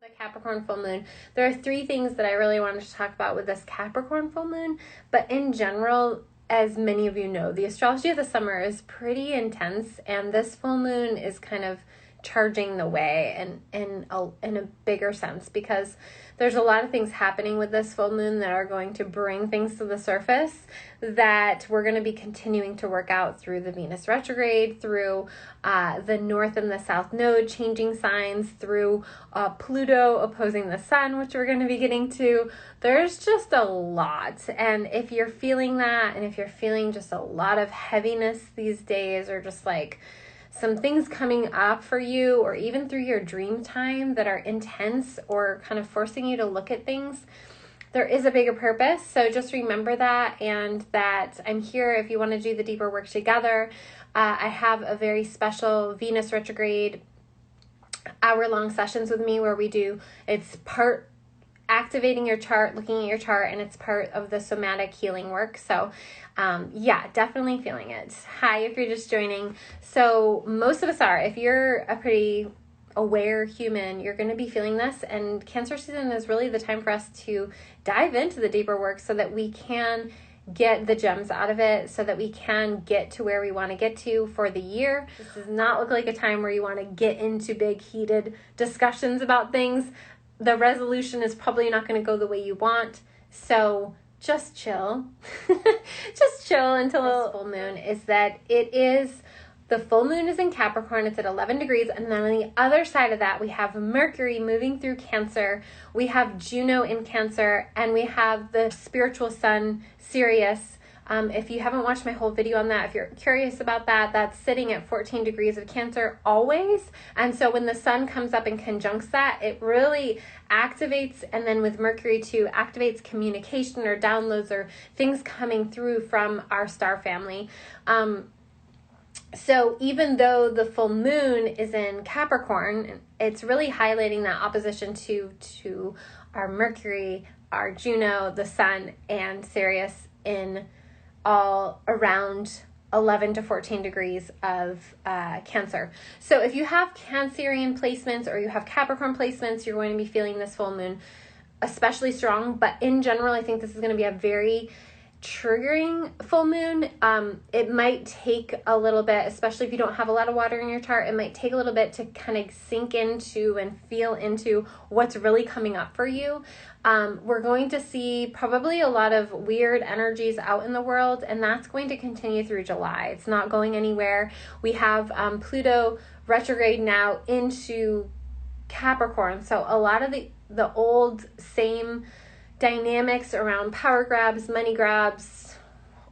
The Capricorn full moon. There are three things that I really wanted to talk about with this Capricorn full moon, but in general, as many of you know, the astrology of the summer is pretty intense, and this full moon is kind of charging the way and in a bigger sense, because there's a lot of things happening with this full moon that are going to bring things to the surface that we're going to be continuing to work out through the Venus retrograde, through the north and the south node changing signs, through Pluto opposing the sun, which we're going to be getting to. There's just a lot. And if you're feeling that, and if you're feeling just a lot of heaviness these days, or just like some things coming up for you, or even through your dream time that are intense or kind of forcing you to look at things, there is a bigger purpose. So just remember that, and that I'm here if you want to do the deeper work together. I have a very special Venus retrograde hour-long sessions with me where it's part activating your chart, looking at your chart, and it's part of the somatic healing work. So yeah, definitely feeling it. Hi, if you're just joining. So most of us are. If you're a pretty aware human, you're going to be feeling this, and Cancer season is really the time for us to dive into the deeper work so that we can get the gems out of it, so that we can get to where we want to get to for the year. This does not look like a time where you want to get into big heated discussions about things. The resolution is probably not going to go the way you want, so just chill. Just chill until the full moon. The full moon is in Capricorn. It's at 11 degrees. And then on the other side of that, we have Mercury moving through Cancer. We have Juno in Cancer. And we have the spiritual sun, Sirius. If you haven't watched my whole video on that, if you're curious about that, that's sitting at 14 degrees of Cancer always. And so when the sun comes up and conjuncts that, it really activates, and then with Mercury too, activates communication or downloads or things coming through from our star family. So even though the full moon is in Capricorn, it's really highlighting that opposition to our Mercury, our Juno, the sun, and Sirius in all around 11 to 14 degrees of Cancer. So if you have Cancerian placements or you have Capricorn placements, you're going to be feeling this full moon especially strong. But in general, I think this is going to be a very triggering full moon. It might take a little bit, especially if you don't have a lot of water in your chart, it might take a little bit to kind of sink into and feel into what's really coming up for you. We're going to see probably a lot of weird energies out in the world, and that's going to continue through July. It's not going anywhere. We have Pluto retrograde now into Capricorn, so a lot of the old same dynamics around power grabs, money grabs,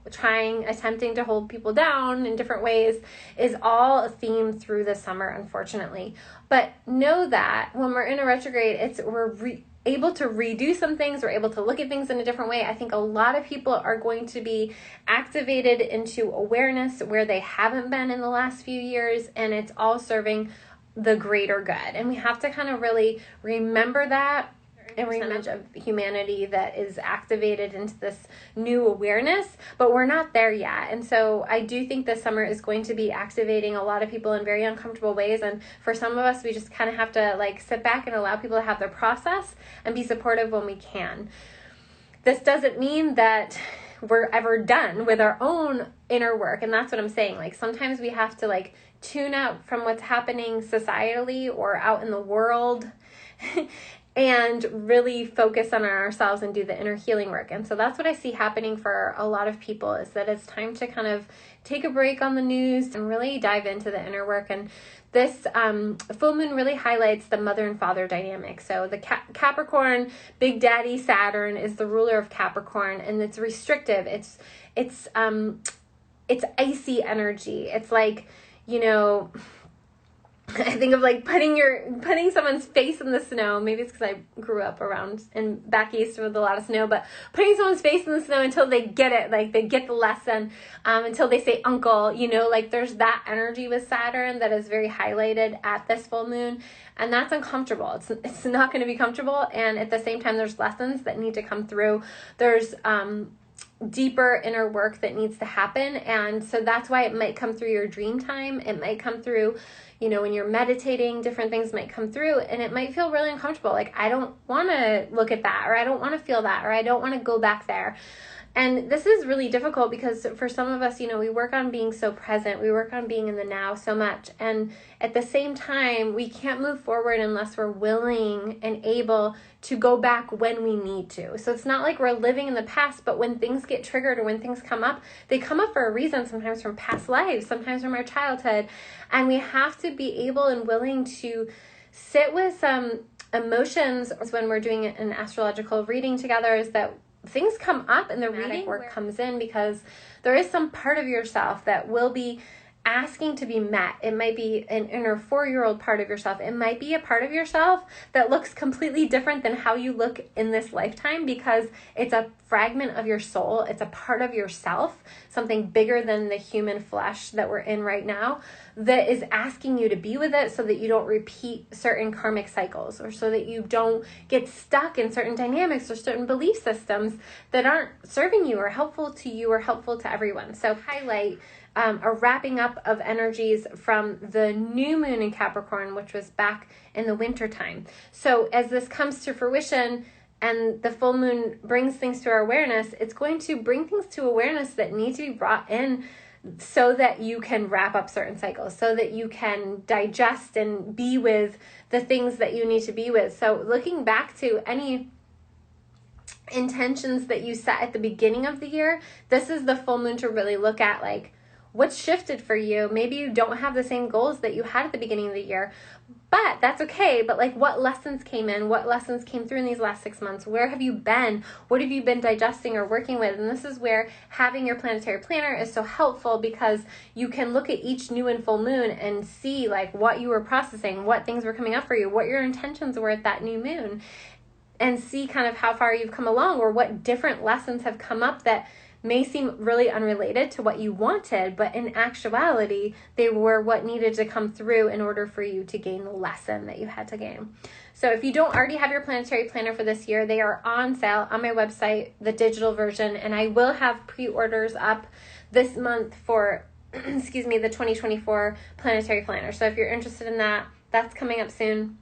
attempting to hold people down in different ways is all a theme through the summer, unfortunately. But know that when we're in a retrograde, we're able to redo some things. We're able to look at things in a different way. I think a lot of people are going to be activated into awareness where they haven't been in the last few years, and it's all serving the greater good. And we have to kind of really remember that, and percentage of humanity that is activated into this new awareness, but we're not there yet. And so I do think this summer is going to be activating a lot of people in very uncomfortable ways. And for some of us, we just kind of have to like sit back and allow people to have their process and be supportive when we can. This doesn't mean that we're ever done with our own inner work. And that's what I'm saying. Like sometimes we have to like tune out from what's happening societally or out in the world and really focus on ourselves and do the inner healing work. And so that's what I see happening for a lot of people, is that it's time to kind of take a break on the news and really dive into the inner work. And this full moon really highlights the mother and father dynamic. So the Capricorn, Big Daddy Saturn is the ruler of Capricorn, and it's restrictive. It's icy energy. It's like, you know, I think of like putting someone's face in the snow. Maybe it's because I grew up around and back east with a lot of snow, but putting someone's face in the snow until they get it, like they get the lesson, until they say uncle, you know, like there's that energy with Saturn that is very highlighted at this full moon, and that's uncomfortable. It's not going to be comfortable, and at the same time, there's lessons that need to come through. There's deeper inner work that needs to happen, and so that's why it might come through your dream time. It might come through, when you're meditating, different things might come through and it might feel really uncomfortable. Like, I don't want to look at that, or I don't want to feel that, or I don't want to go back there. And this is really difficult because for some of us, we work on being so present. We work on being in the now so much. And at the same time, we can't move forward unless we're willing and able to go back when we need to. So it's not like we're living in the past, but when things get triggered or when things come up, they come up for a reason, sometimes from past lives, sometimes from our childhood. And we have to be able and willing to sit with some emotions when we're doing an astrological reading together, is that things come up and the reading work comes in because there is some part of yourself that will be asking to be met. It might be an inner 4-year-old part of yourself. It might be a part of yourself that looks completely different than how you look in this lifetime, because it's a fragment of your soul. It's a part of yourself, something bigger than the human flesh that we're in right now, that is asking you to be with it so that you don't repeat certain karmic cycles, or so that you don't get stuck in certain dynamics or certain belief systems that aren't serving you or helpful to you or helpful to everyone. So highlight a wrapping up of energies from the new moon in Capricorn, which was back in the winter time. So as this comes to fruition and the full moon brings things to our awareness, it's going to bring things to awareness that need to be brought in so that you can wrap up certain cycles, so that you can digest and be with the things that you need to be with. So looking back to any intentions that you set at the beginning of the year, this is the full moon to really look at, like, what's shifted for you. Maybe you don't have the same goals that you had at the beginning of the year, but that's okay. But like, what lessons came in? What lessons came through in these last 6 months? Where have you been? What have you been digesting or working with? And this is where having your planetary planner is so helpful, because you can look at each new and full moon and see like what you were processing, what things were coming up for you, what your intentions were at that new moon, and see kind of how far you've come along, or what different lessons have come up that may seem really unrelated to what you wanted, but in actuality, they were what needed to come through in order for you to gain the lesson that you had to gain. So if you don't already have your planetary planner for this year, they are on sale on my website, the digital version, and I will have pre-orders up this month for, the 2024 planetary planner. So if you're interested in that, that's coming up soon.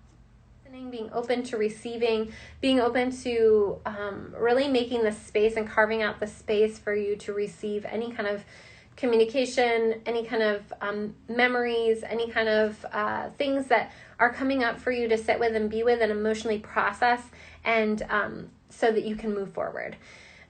Being open to receiving, being open to really making the space and carving out the space for you to receive any kind of communication, any kind of memories, any kind of things that are coming up for you to sit with and be with and emotionally process, and so that you can move forward.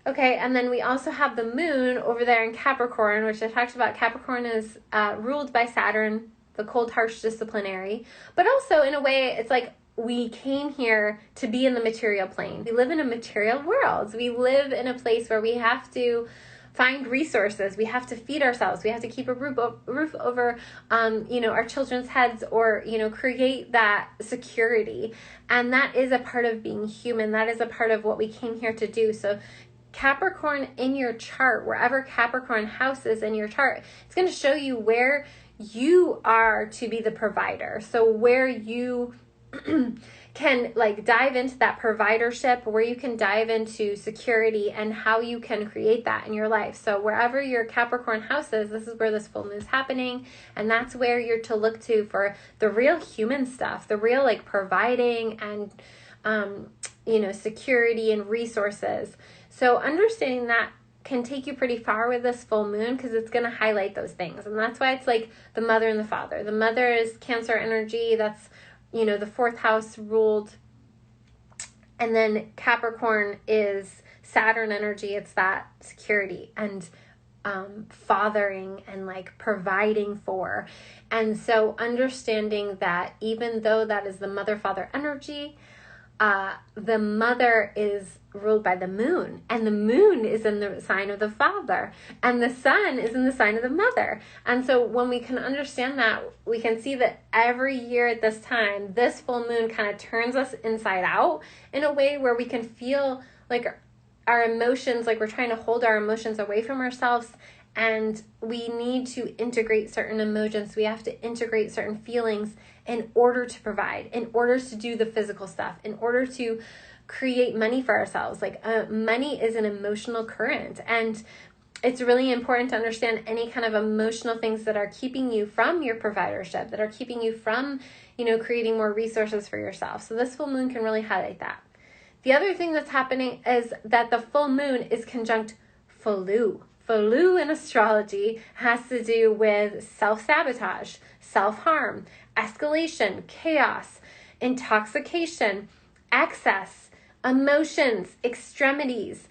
Okay, and then we also have the moon over there in Capricorn, which I talked about. Capricorn is ruled by Saturn, the cold, harsh disciplinary, but also in a way it's like we came here to be in the material plane. We live in a material world. We live in a place where we have to find resources. We have to feed ourselves. We have to keep a roof over, our children's heads, or, create that security. And that is a part of being human. That is a part of what we came here to do. So Capricorn in your chart, wherever Capricorn house is in your chart, it's going to show you where you are to be the provider. So where you can dive into that providership, where you can dive into security and how you can create that in your life. So wherever your Capricorn house is, this is where this full moon is happening, and that's where you're to look to for the real human stuff, the real providing and security and resources. So understanding that can take you pretty far with this full moon, because it's going to highlight those things. And that's why it's like the mother and the father. The mother is Cancer energy. That's the fourth house ruled. And then Capricorn is Saturn energy. It's that security and fathering and providing for. And so understanding that even though that is the mother-father energy, the mother is ruled by the moon, and the moon is in the sign of the father, and the sun is in the sign of the mother. And so when we can understand that, we can see that every year at this time, this full moon kind of turns us inside out in a way where we can feel like our emotions, like we're trying to hold our emotions away from ourselves, and we need to integrate certain emotions. We have to integrate certain feelings in order to provide, in order to do the physical stuff, in order to create money for ourselves. Money is an emotional current, and it's really important to understand any kind of emotional things that are keeping you from your providership, that are keeping you from, creating more resources for yourself. So this full moon can really highlight that. The other thing that's happening is that the full moon is conjunct Fulu. Fulu in astrology has to do with self-sabotage, self-harm, escalation, chaos, intoxication, excess, emotions, extremities,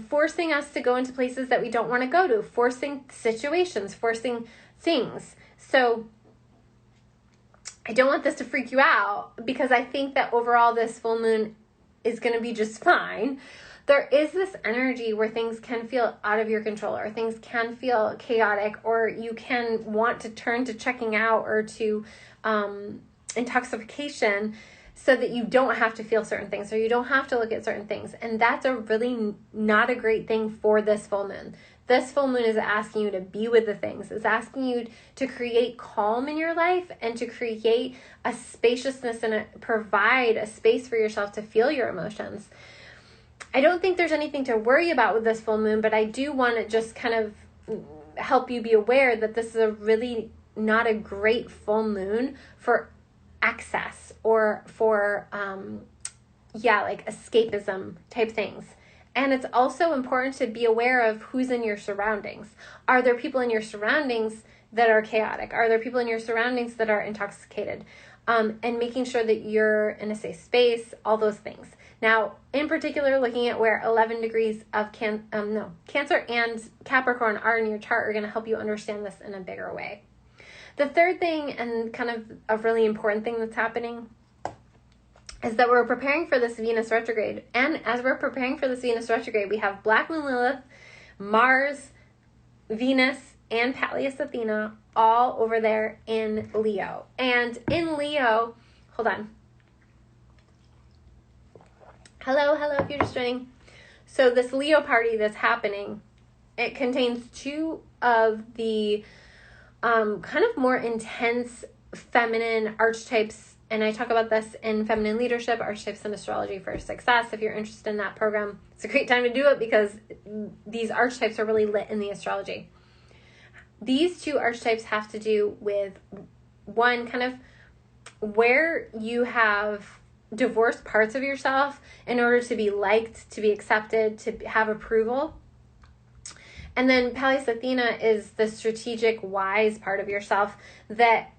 forcing us to go into places that we don't want to go to, forcing situations, forcing things. So I don't want this to freak you out, because I think that overall this full moon is going to be just fine. There is this energy where things can feel out of your control, or things can feel chaotic, or you can want to turn to checking out or to intoxication, so that you don't have to feel certain things, or you don't have to look at certain things. And that's a really not a great thing for this full moon. This full moon is asking you to be with the things. It's asking you to create calm in your life, and to create a spaciousness and provide a space for yourself to feel your emotions. I don't think there's anything to worry about with this full moon, but I do want to just kind of help you be aware that this is a really not a great full moon for excess, or for like escapism type things. And it's also important to be aware of who's in your surroundings. Are there people in your surroundings that are chaotic? Are there people in your surroundings that are intoxicated? And making sure that you're in a safe space, all those things. Now, in particular, looking at where 11 degrees of Cancer and Capricorn are in your chart are going to help you understand this in a bigger way. The third thing, and kind of a really important thing that's happening, is that we're preparing for this Venus retrograde. And as we're preparing for this Venus retrograde, we have Black Moon Lilith, Mars, Venus, and Pallius Athena all over there in Leo. And in Leo, hold on. Hello, if you're just joining. So this Leo party that's happening, it contains two of the kind of more intense feminine archetypes, and I talk about this in Feminine Leadership, Archetypes in Astrology for Success. If you're interested in that program, it's a great time to do it, because these archetypes are really lit in the astrology. These two archetypes have to do with, one, kind of where you have divorced parts of yourself in order to be liked, to be accepted, to have approval. And then Pallius Athena is the strategic, wise part of yourself that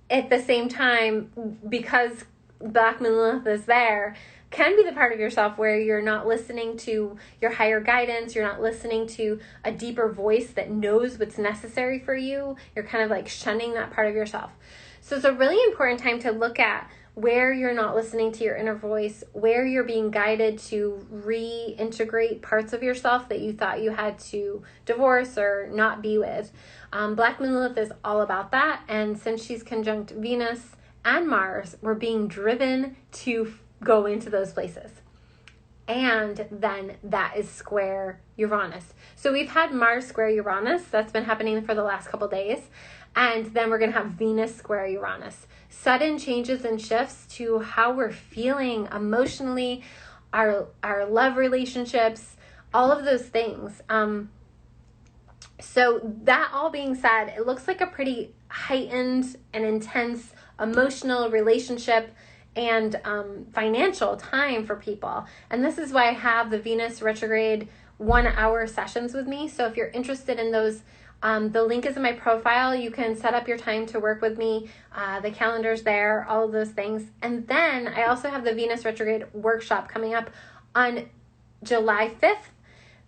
at the same time, because Black Moon Lilith is there, can be the part of yourself where you're not listening to your higher guidance, you're not listening to a deeper voice that knows what's necessary for you. You're kind of like shunning that part of yourself. So it's a really important time to look at where you're not listening to your inner voice, where you're being guided to reintegrate parts of yourself that you thought you had to divorce or not be with. Black Moon Lilith is all about that. And since she's conjunct Venus and Mars, we're being driven to go into those places. And then that is square Uranus. So we've had Mars square Uranus. That's been happening for the last couple days. And then we're going to have Venus square Uranus. Sudden changes and shifts to how we're feeling emotionally, our love relationships, all of those things. So that all being said, it looks like a pretty heightened and intense emotional relationship and financial time for people. And this is why I have the Venus retrograde 1-hour sessions with me. So if you're interested in those, the link is in my profile. You can set up your time to work with me. The calendar's there, all of those things. And then I also have the Venus retrograde workshop coming up on July 5th.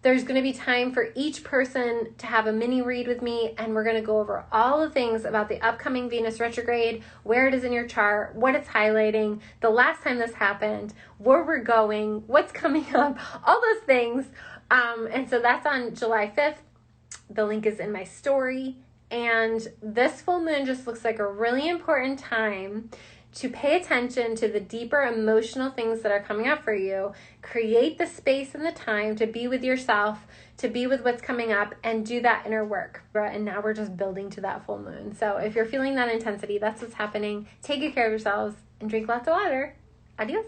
There's going to be time for each person to have a mini read with me, and we're going to go over all the things about the upcoming Venus retrograde, where it is in your chart, what it's highlighting, the last time this happened, where we're going, what's coming up, all those things. And so that's on July 5th. The link is in my story. And this full moon just looks like a really important time to pay attention to the deeper emotional things that are coming up for you. Create the space and the time to be with yourself, to be with what's coming up, and do that inner work. And now we're just building to that full moon. So if you're feeling that intensity, that's what's happening. Take good care of yourselves and drink lots of water. Adios.